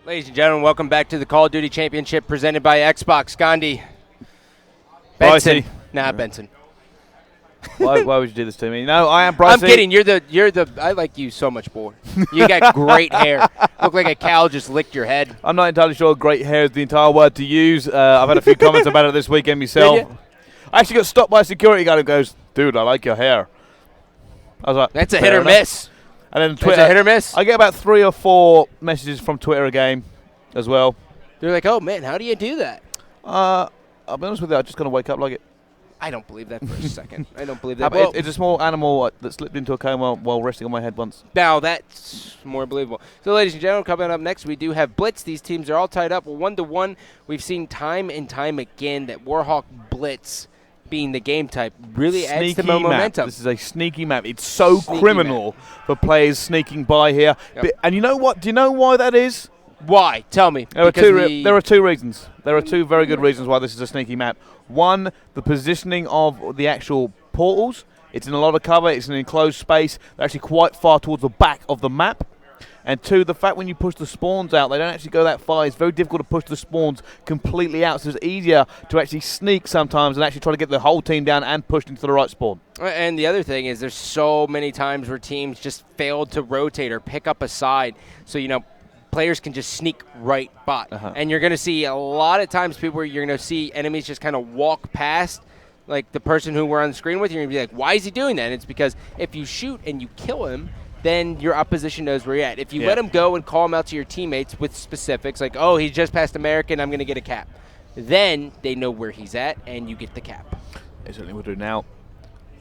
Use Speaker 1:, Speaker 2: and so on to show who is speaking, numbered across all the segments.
Speaker 1: Ladies and gentlemen, welcome back to the Call of Duty Championship presented by Xbox. Gandhi. Benson. Nah, Benson.
Speaker 2: Why would you do this to me? No, I am Brycey.
Speaker 1: I'm kidding. You're the. I like you so much more. You got great hair. Look like a cow just licked your head.
Speaker 2: I'm not entirely sure great hair is the entire word to use. I've had a few comments about it this weekend myself. I actually got stopped by a security guard who goes, "Dude, I like your hair." I was like,
Speaker 1: "That's a hit or miss."
Speaker 2: And then Twitter,
Speaker 1: that's a hit or miss.
Speaker 2: I get about 3 or 4 messages from Twitter a game as well.
Speaker 1: They're like, "Oh man, how do you do that?"
Speaker 2: I'll be honest with you, I just kind of wake up like it.
Speaker 1: I don't believe that for a second. I don't believe that.
Speaker 2: Well, it's a small animal that slipped into a coma while resting on my head once.
Speaker 1: Now that's more believable. So, ladies and gentlemen, coming up next, we do have Blitz. These teams are all tied up 1-1. We've seen time and time again that Warhawk Blitz, being the game type, really adds to momentum.
Speaker 2: This is a sneaky map. It's so criminal for players sneaking by here.
Speaker 1: Yep.
Speaker 2: And you know what? Do you know why that is?
Speaker 1: Why? Tell me.
Speaker 2: There are two reasons. There are two very good reasons why this is a sneaky map. One, the positioning of the actual portals. It's in a lot of cover. It's in an enclosed space. They're actually quite far towards the back of the map. And two, the fact when you push the spawns out, they don't actually go that far. It's very difficult to push the spawns completely out. So it's easier to actually sneak sometimes and actually try to get the whole team down and pushed into the right spawn.
Speaker 1: And the other thing is there's so many times where teams just failed to rotate or pick up a side. So, players can just sneak right by. And you're going to see a lot of times people where you're going to see enemies just kind of walk past, like the person who we're on the screen with. You're going to be like, why is he doing that? And it's because if you shoot and you kill him, then your opposition knows where you're at. If you let him go and call him out to your teammates with specifics, like, oh, he just passed American, I'm going to get a cap, then they know where he's at, and you get the cap.
Speaker 2: They certainly will do now.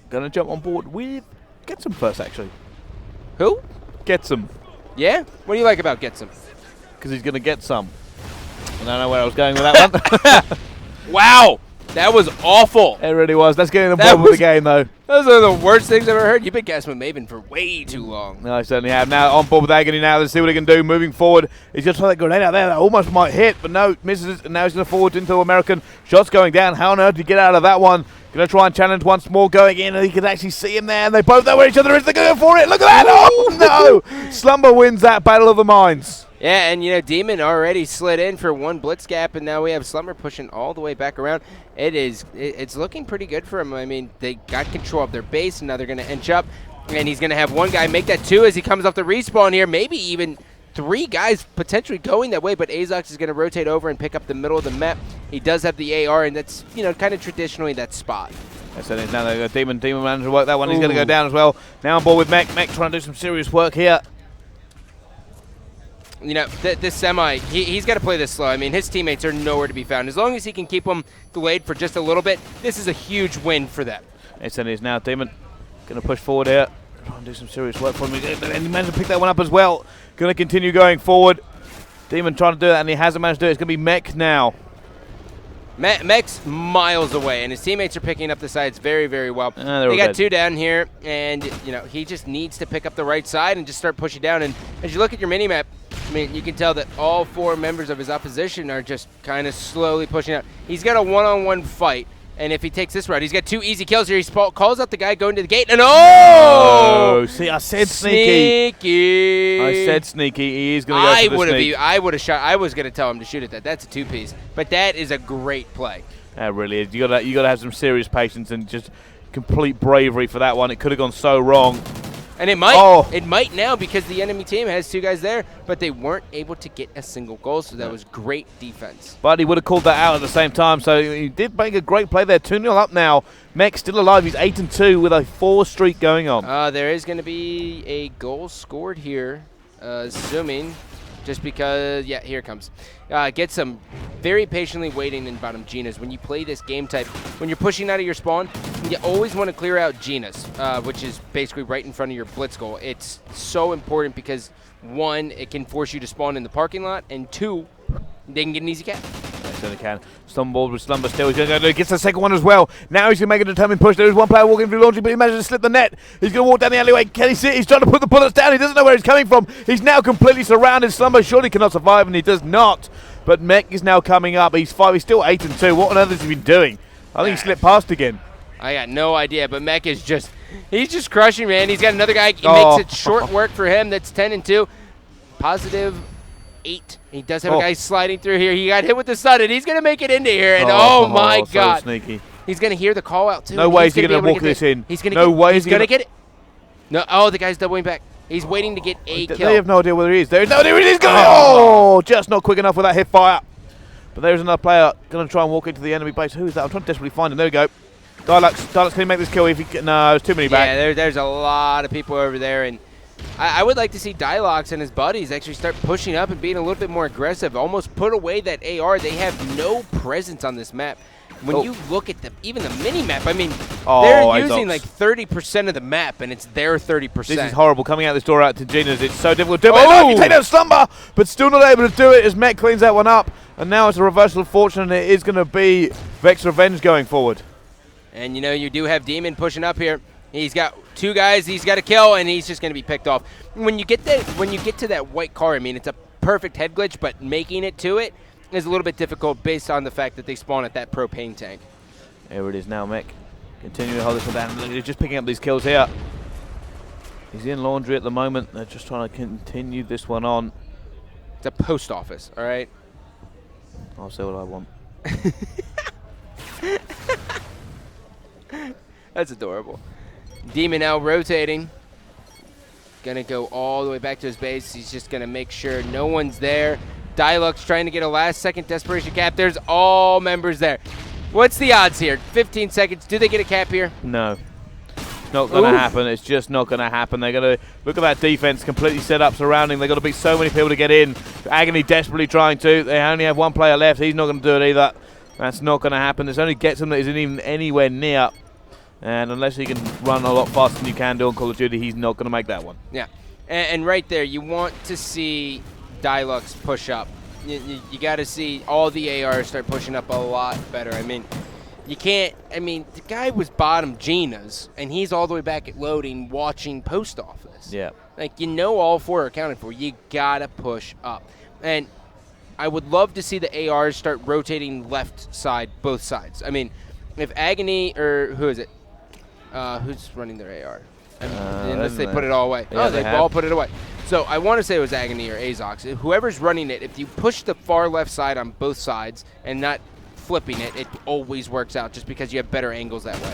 Speaker 2: Going to jump on board with Getsum first, actually.
Speaker 1: Who?
Speaker 2: Getsum.
Speaker 1: Yeah? What do you like about Getsum?
Speaker 2: Because he's going to get some. I don't know where I was going with that one.
Speaker 1: Wow! That was awful.
Speaker 2: It really was. Let's get in the ball with the game, though.
Speaker 1: Those are the worst things I've ever heard. You've been gassing with Maven for way too long.
Speaker 2: No, I certainly have. Now on board with Agony now. Let's see what he can do moving forward. He's going to try that grenade out there. That almost might hit, but no, misses. And now he's going to forward into American. Shots going down. How on earth did he get out of that one? Going to try and challenge once more going in, and he can actually see him there. And they both know where each other is. They're going for it. Look at that. Oh, no. Slumber wins that Battle of the Minds.
Speaker 1: Yeah, and, Demon already slid in for one blitz gap, and now we have Slumber pushing all the way back around. It's looking pretty good for him. I mean, they got control of their base, and now they're going to inch up, and he's going to have one guy make that 2 as he comes off the respawn here. Maybe even 3 guys potentially going that way, but Azox is going to rotate over and pick up the middle of the map. He does have the AR, and that's, kind of traditionally that spot.
Speaker 2: So now they've got Demon managed to work that one. He's going to go down as well. Now on board with Mech. Mech trying to do some serious work here.
Speaker 1: This semi, he's got to play this slow. I mean, his teammates are nowhere to be found. As long as he can keep them delayed for just a little bit, this is a huge win for them.
Speaker 2: It is now. Demon going to push forward here. Try and do some serious work for him. And he managed to pick that one up as well. Going to continue going forward. Demon trying to do that, and he hasn't managed to do it. It's going to be Mech now.
Speaker 1: Mech's miles away, and his teammates are picking up the sides very, very well. They got 2 down here, and, he just needs to pick up the right side and just start pushing down. And as you look at your mini-map, I mean, you can tell that all 4 members of his opposition are just kind of slowly pushing out. He's got a one-on-one fight, and if he takes this route, he's got 2 easy kills here. He calls out the guy going to the gate, and
Speaker 2: see, I said sneaky. I said sneaky. He is going to go for the sneak.
Speaker 1: I would have shot. I was going to tell him to shoot at that. That's a 2-piece, but that is a great play.
Speaker 2: That really is. You got to have some serious patience and just complete bravery for that one. It could have gone so wrong.
Speaker 1: And it might now because the enemy team has 2 guys there, but they weren't able to get a single goal, so that was great defense.
Speaker 2: But he would have called that out at the same time, so he did make a great play there. 2-0 up now. Mech still alive. He's 8-2 with a 4 streak going on.
Speaker 1: There is going to be a goal scored here, zooming, just because, yeah, here it comes. Get some very patiently waiting in bottom Genas. When you play this game type, when you're pushing out of your spawn, you always want to clear out Genas, which is basically right in front of your blitz goal. It's so important because, 1, it can force you to spawn in the parking lot, and 2, they can get an easy cap.
Speaker 2: They can. Stumbled with Slumber still. He's going to go. Gets the second one as well. Now he's going to make a determined push. There is one player walking through launching, but he manages to slip the net. He's going to walk down the alleyway. Can he see it? He's trying to put the bullets down. He doesn't know where he's coming from. He's now completely surrounded. Slumber surely cannot survive, and he does not. But Mech is now coming up. He's 5. He's still 8-2. What on earth has he been doing? I think he slipped past again.
Speaker 1: I got no idea, but Mech is he's just crushing, man. He's got another guy. He makes it short work for him. That's 10-2. Positive 8. He does have a guy sliding through here. He got hit with the stun, and he's going to make it into here. And my God.
Speaker 2: So sneaky.
Speaker 1: He's going to hear the call out, too.
Speaker 2: No way he's going to walk this in.
Speaker 1: He's going to get it. No, the guy's doubling back. He's waiting to get a kill.
Speaker 2: They have no idea where he is. There it is. Oh, just not quick enough with that hip fire. But there's another player going to try and walk into the enemy base. Who is that? I'm trying to desperately find him. There we go. Dialux, can he make this kill? If he no, there's too many back.
Speaker 1: Yeah, there's a lot of people over there, and I would like to see Dialux and his buddies actually start pushing up and being a little bit more aggressive. Almost put away that AR. They have no presence on this map. When you look at even the mini map, I mean, they're using like 30% of the map, and it's their 30%.
Speaker 2: This is horrible. Coming out this door out to Gina's, it's so difficult to do it. No, you take that slumber, but still not able to do it as Mech cleans that one up. And now it's a reversal of fortune, and it is going to be Vexx Revenge going forward.
Speaker 1: And you do have Demon pushing up here. He's got 2 guys he's got to kill, and he's just going to be picked off. When you get to that white car, I mean, it's a perfect head glitch, but making it to it is a little bit difficult based on the fact that they spawn at that propane tank.
Speaker 2: There it is now, Mech. Continuing to hold this one down. He's just picking up these kills here. He's in laundry at the moment. They're just trying to continue this one on.
Speaker 1: It's a post office, all right?
Speaker 2: I'll say what I want.
Speaker 1: That's adorable. Demon now rotating. Gonna go all the way back to his base. He's just gonna make sure no one's there. Dialux trying to get a last-second desperation cap. There's all members there. What's the odds here? 15 seconds. Do they get a cap here?
Speaker 2: No. It's not going to happen. It's just not going to happen. They're going to look at that defense completely set up surrounding. They've got to beat so many people to get in. Agony desperately trying to. They only have 1 player left. He's not going to do it either. That's not going to happen. This only gets him that isn't even anywhere near. And unless he can run a lot faster than you can do on Call of Duty, he's not going to make that one.
Speaker 1: Yeah. And right there, you want to see Dialux push up. You got to see all the ARs start pushing up a lot better. I mean, you can't. I mean, the guy was bottom Gina's, and he's all the way back at loading watching post office.
Speaker 2: Yeah.
Speaker 1: Like, all 4 are accounted for. You got to push up. And I would love to see the ARs start rotating left side, both sides. I mean, if Agony, or who is it? Who's running their AR? Unless they put it all away.
Speaker 2: Yeah,
Speaker 1: they all put it away. So I want to say it was Agony or Azox. Whoever's running it, if you push the far left side on both sides and not flipping it, it always works out just because you have better angles that way.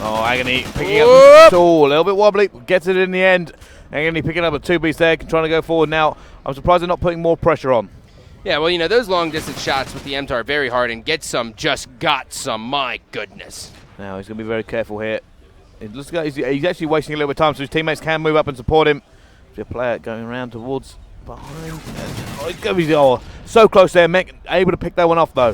Speaker 2: Oh, Agony picking up. Oh, a little bit wobbly. Gets it in the end. Agony picking up a 2-piece there, trying to go forward now. I'm surprised they're not putting more pressure on.
Speaker 1: Yeah, well, those long-distance shots with the MTAR are very hard, and get some, just got some. My goodness.
Speaker 2: Now he's going to be very careful here. It looks like he's actually wasting a little bit of time, so his teammates can move up and support him. The player going around towards behind. So close there. Mech able to pick that one off, though.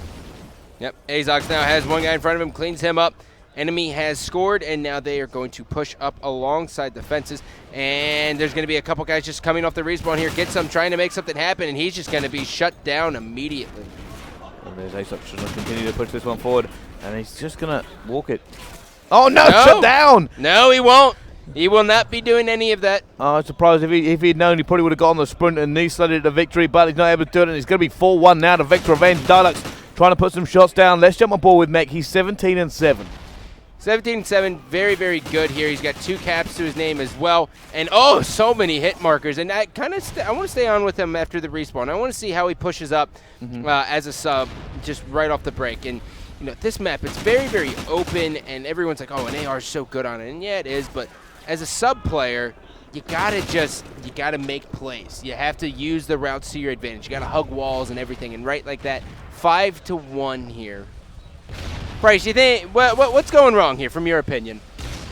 Speaker 1: Yep. Azox now has 1 guy in front of him, cleans him up. Enemy has scored, and now they are going to push up alongside the fences. And there's going to be a couple guys just coming off the respawn here. Get some, trying to make something happen, and he's just going to be shut down immediately.
Speaker 2: And there's Azox trying to continue to push this one forward, and he's just going to walk it. Oh, no, shut down!
Speaker 1: No, he won't. He will not be doing any of that.
Speaker 2: Oh, I'm surprised if he'd known, he probably would have got on the sprint and knee-slided to victory, but he's not able to do it, and it's going to be 4-1 now to Vexx Revenge. Dialux trying to put some shots down. Let's jump on board with Mech. He's 17-7.
Speaker 1: 17-7, very, very good here. He's got 2 caps to his name as well. And, so many hit markers. And I want to stay on with him after the respawn. I want to see how he pushes up as a sub just right off the break. And, this map, it's very, very open, and everyone's like, an AR is so good on it. And, yeah, it is, but as a sub player, you gotta make plays. You have to use the routes to your advantage. You gotta hug walls and everything, and right like that. 5-1 here. Bryce, you think what's going wrong here from your opinion?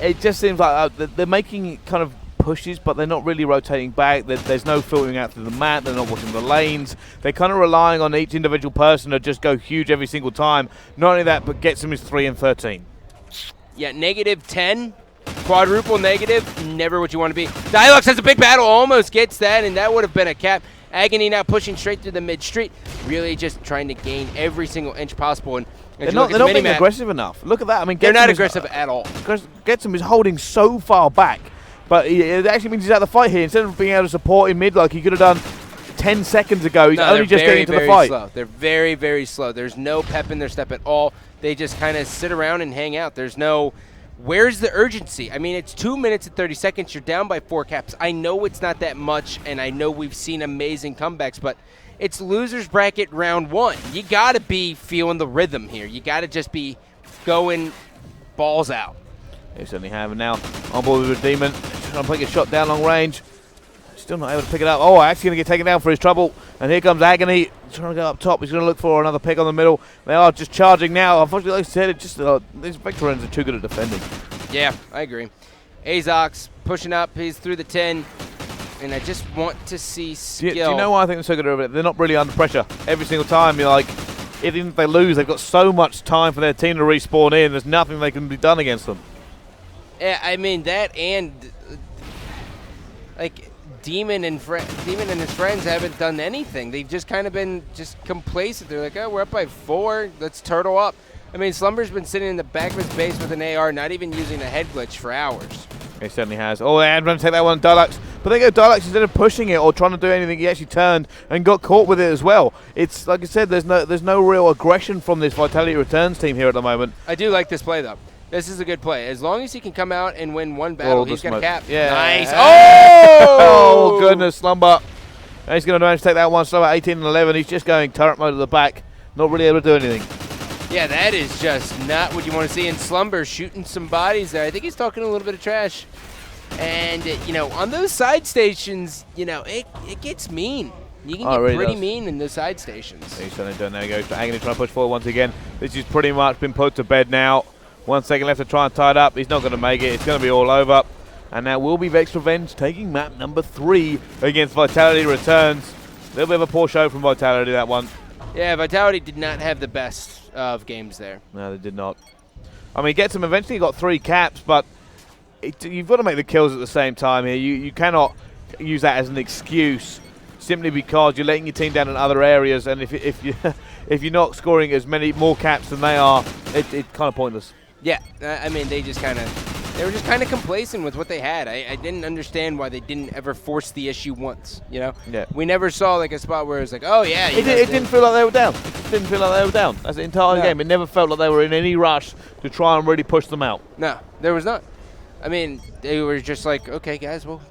Speaker 2: It just seems like they're making kind of pushes, but they're not really rotating back. There's no filtering out through the map. They're not watching the lanes. They're kind of relying on each individual person to just go huge every single time. Not only that, but gets them is 3-13.
Speaker 1: Yeah, -10. Quadruple negative, never what you want to be. Dialux has a big battle, almost gets that, and that would have been a cap. Agony now pushing straight through the mid-street, really just trying to gain every single inch possible. And
Speaker 2: they're not being aggressive enough. Look at that. I mean,
Speaker 1: they're not aggressive at all.
Speaker 2: Getsom is holding so far back, but it actually means he's out of the fight here. Instead of being able to support in mid like he could have done 10 seconds ago, he's only just getting into the fight.
Speaker 1: Slow. They're very, very slow. There's no pep in their step at all. They just kind of sit around and hang out. There's no... Where's the urgency? I mean, it's 2 minutes and 30 seconds. You're down by 4 caps. I know it's not that much, and I know we've seen amazing comebacks, but it's loser's bracket round 1. You got to be feeling the rhythm here. You got to just be going balls out.
Speaker 2: They certainly have. And now on board with the Demon. Trying to take a shot down long range. Still not able to pick it up. Oh, actually going to get taken down for his trouble. And here comes Agony. Trying to go up top. He's going to look for another pick on the middle. They are just charging now. Unfortunately, like I said, it just these veterans are too good at defending.
Speaker 1: Yeah, I agree. Azox pushing up. He's through the 10. And I just want to see skill.
Speaker 2: Do you know why I think they're so good over it? They're not really under pressure. Every single time, you're like, even if they lose, they've got so much time for their team to respawn in. There's nothing they can be done against them.
Speaker 1: Yeah, I mean, that and, like, Demon and his friends haven't done anything. They've just kind of been just complacent. They're like, oh, we're up by 4. Let's turtle up. I mean, Slumber's been sitting in the back of his base with an AR, not even using a head glitch for hours.
Speaker 2: He certainly has. Oh, and going to take that one, Dialux. But they go Dialux instead of pushing it or trying to do anything. He actually turned and got caught with it as well. It's like I said, there's no real aggression from this Vitality Returns team here at the moment.
Speaker 1: I do like this play though. This is a good play. As long as he can come out and win one battle, he's got a cap.
Speaker 2: Yeah.
Speaker 1: Nice. Oh!
Speaker 2: Oh, goodness, Slumber. And he's going to manage to take that one. Slumber 18 and 11. He's just going turret mode at the back. Not really able to do anything.
Speaker 1: Yeah, that is just not what you want to see. In Slumber shooting some bodies there. I think he's talking a little bit of trash. And, you know, on those side stations, you know, it gets mean. You can get
Speaker 2: really
Speaker 1: pretty mean in those side stations.
Speaker 2: He's certainly done. There he goes. Agony trying to push forward once again. This has pretty much been put to bed now. 1 second left to try and tie it up. He's not going to make it. It's going to be all over. And now will be Vexx Revenge taking map number 3 against Vitality Returns. A little bit of a poor show from Vitality, that one.
Speaker 1: Yeah, Vitality did not have the best of games there.
Speaker 2: No, they did not. I mean, gets him eventually got 3 caps, but you've got to make the kills at the same time here. You cannot use that as an excuse simply because you're letting your team down in other areas. And if you're not scoring more caps than they are, it's kind of pointless.
Speaker 1: Yeah, I mean, they were just kind of complacent with what they had. I didn't understand why they didn't ever force the issue once, you know?
Speaker 2: Yeah.
Speaker 1: We never saw, like, a spot where it was like, oh, yeah.
Speaker 2: It didn't feel like they were down. It didn't feel like they were down. That's the entire game. It never felt like they were in any rush to try and really push them out.
Speaker 1: No, there was not. I mean, they were just like, okay, guys, we'll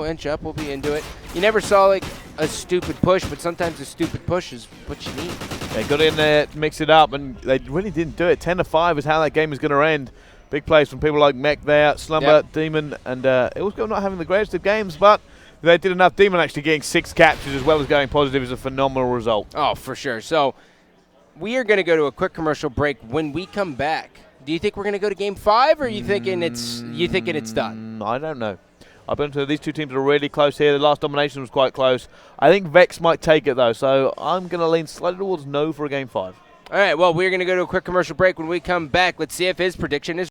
Speaker 1: inch up. We'll be into it. You never saw, like, a stupid push, but sometimes a stupid push is what you need.
Speaker 2: They got in there to mix it up, and they really didn't do it. 10-5 is how that game is going to end. Big plays from people like Mech there, Slumber, Demon, and it was not having the greatest of games, but they did enough. Demon actually getting 6 captures as well as going positive is a phenomenal result.
Speaker 1: Oh, for sure. So we are going to go to a quick commercial break. When we come back, do you think we're going to go to Game 5, or are you thinking it's done?
Speaker 2: I don't know. I've been to these two teams are really close here. The last domination was quite close. I think Vexx might take it though, so I'm going to lean slightly towards no for a Game 5.
Speaker 1: All right, well, we're going to go to a quick commercial break. When we come back, let's see if his prediction is